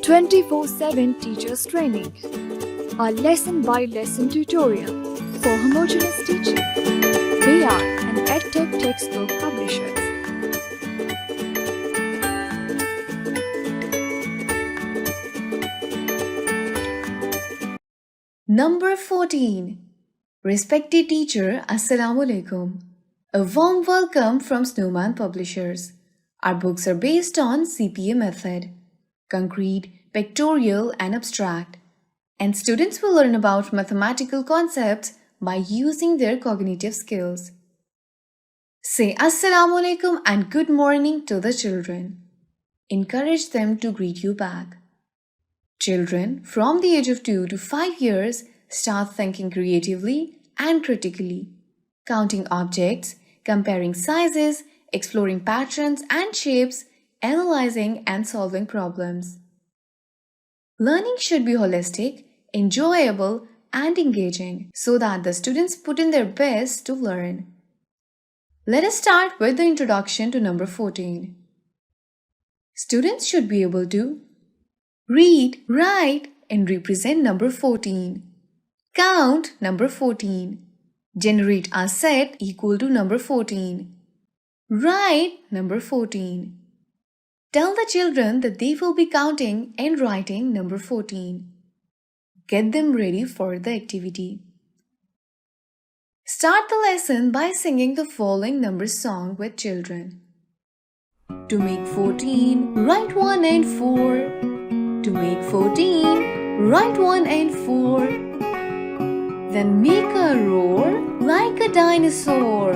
24/7 Teachers Training, our lesson-by-lesson tutorial for homogeneous teaching. We are an EdTech textbook publishers. Number 14. Respected teacher, Assalamu Alaikum. A warm welcome from Snowman Publishers. Our books are based on CPA method, concrete, pictorial and abstract, and students will learn about mathematical concepts by using their cognitive skills. Say Assalamu Alaikum and good morning to the children. Encourage them to greet you back. Children from the age of 2 to 5 years start thinking creatively and critically, counting objects, comparing sizes, exploring patterns and shapes, analyzing and solving problems. Learning should be holistic, enjoyable, and engaging so that the students put in their best to learn. Let us start with the introduction to number 14. Students should be able to read, write, and represent number 14. Count number 14. Generate a set equal to number 14. Write number 14. Tell the children that they will be counting and writing number 14. Get them ready for the activity. Start the lesson by singing the following number song with children. To make 14, write 1 and 4. To make 14, write 1 and 4. Then make a roar like a dinosaur.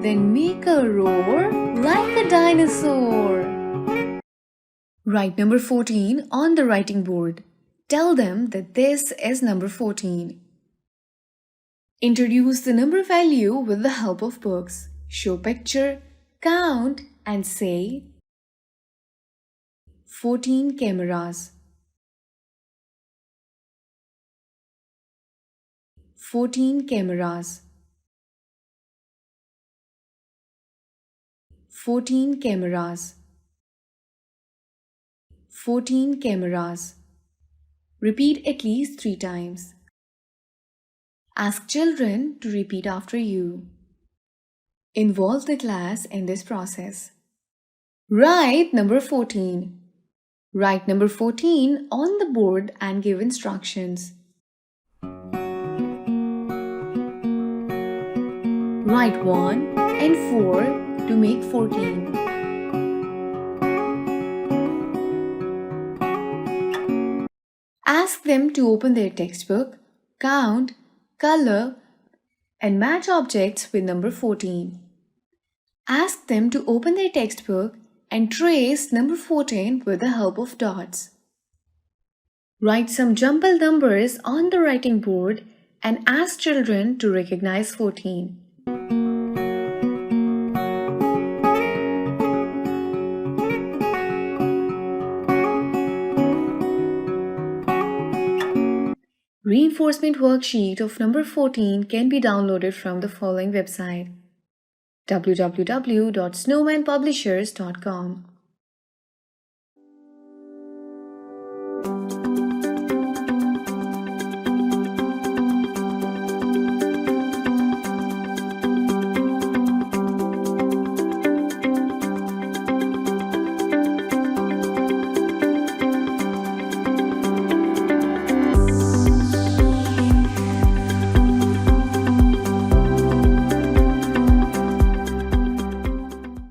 Then make a roar like a dinosaur. Write number 14 on the writing board. Tell them that this is number 14. Introduce the number value with the help of books. Show picture, count, and say 14 cameras. 14 cameras. 14 cameras. 14 cameras. Repeat at least 3 times. Ask children to repeat after you. Involve the class in this process. Write number 14. Write number 14 on the board and give instructions. Write 1 and 4 to make 14. Ask them to open their textbook, count, color, and match objects with number 14. Ask them to open their textbook and trace number 14 with the help of dots. Write some jumbled numbers on the writing board and ask children to recognize 14. Reinforcement worksheet of number 14 can be downloaded from the following website: www.snowmanpublishers.com.